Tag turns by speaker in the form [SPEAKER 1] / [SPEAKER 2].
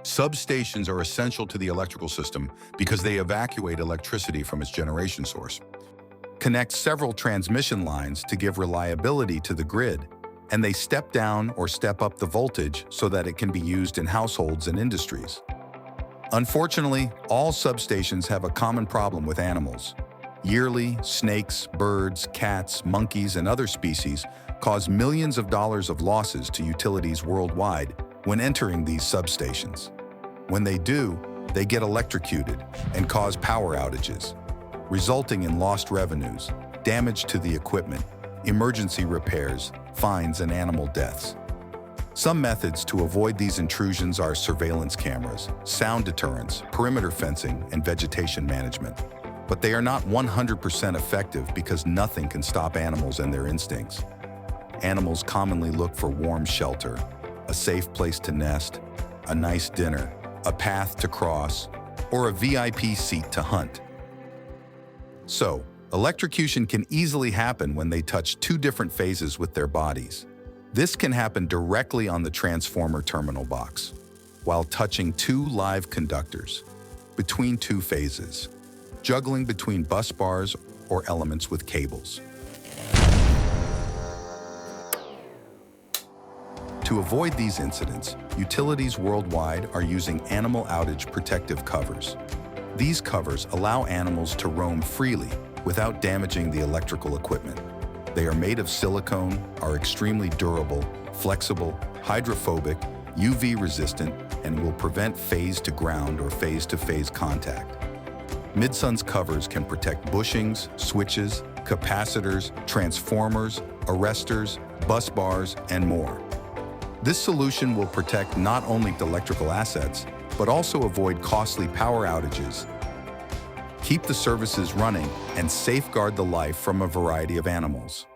[SPEAKER 1] Substations are essential to the electrical system because they evacuate electricity from its generation source, connect several transmission lines to give reliability to the grid, and they step down or step up the voltage so that it can be used in households and industries. Unfortunately, all substations have a common problem with animals. Yearly, snakes, birds, cats, monkeys, and other species cause millions of dollars of losses to utilities worldwide when entering these substations. When they do, they get electrocuted and cause power outages, resulting in lost revenues, damage to the equipment, emergency repairs, fines, and animal deaths. Some methods to avoid these intrusions are surveillance cameras, sound deterrence, perimeter fencing, and vegetation management. But they are not 100% effective because nothing can stop animals and their instincts. Animals commonly look for warm shelter, a safe place to nest, a nice dinner, a path to cross, or a VIP seat to hunt. So, electrocution can easily happen when they touch two different phases with their bodies. This can happen directly on the transformer terminal box, while touching two live conductors, between two phases, juggling between bus bars or elements with cables. To avoid these incidents, utilities worldwide are using animal outage protective covers. These covers allow animals to roam freely without damaging the electrical equipment. They are made of silicone, are extremely durable, flexible, hydrophobic, UV resistant, and will prevent phase-to-ground or phase-to-phase contact. Midsun's covers can protect bushings, switches, capacitors, transformers, arresters, bus bars, and more. This solution will protect not only the electrical assets, but also avoid costly power outages, keep the services running, and safeguard the life from a variety of animals.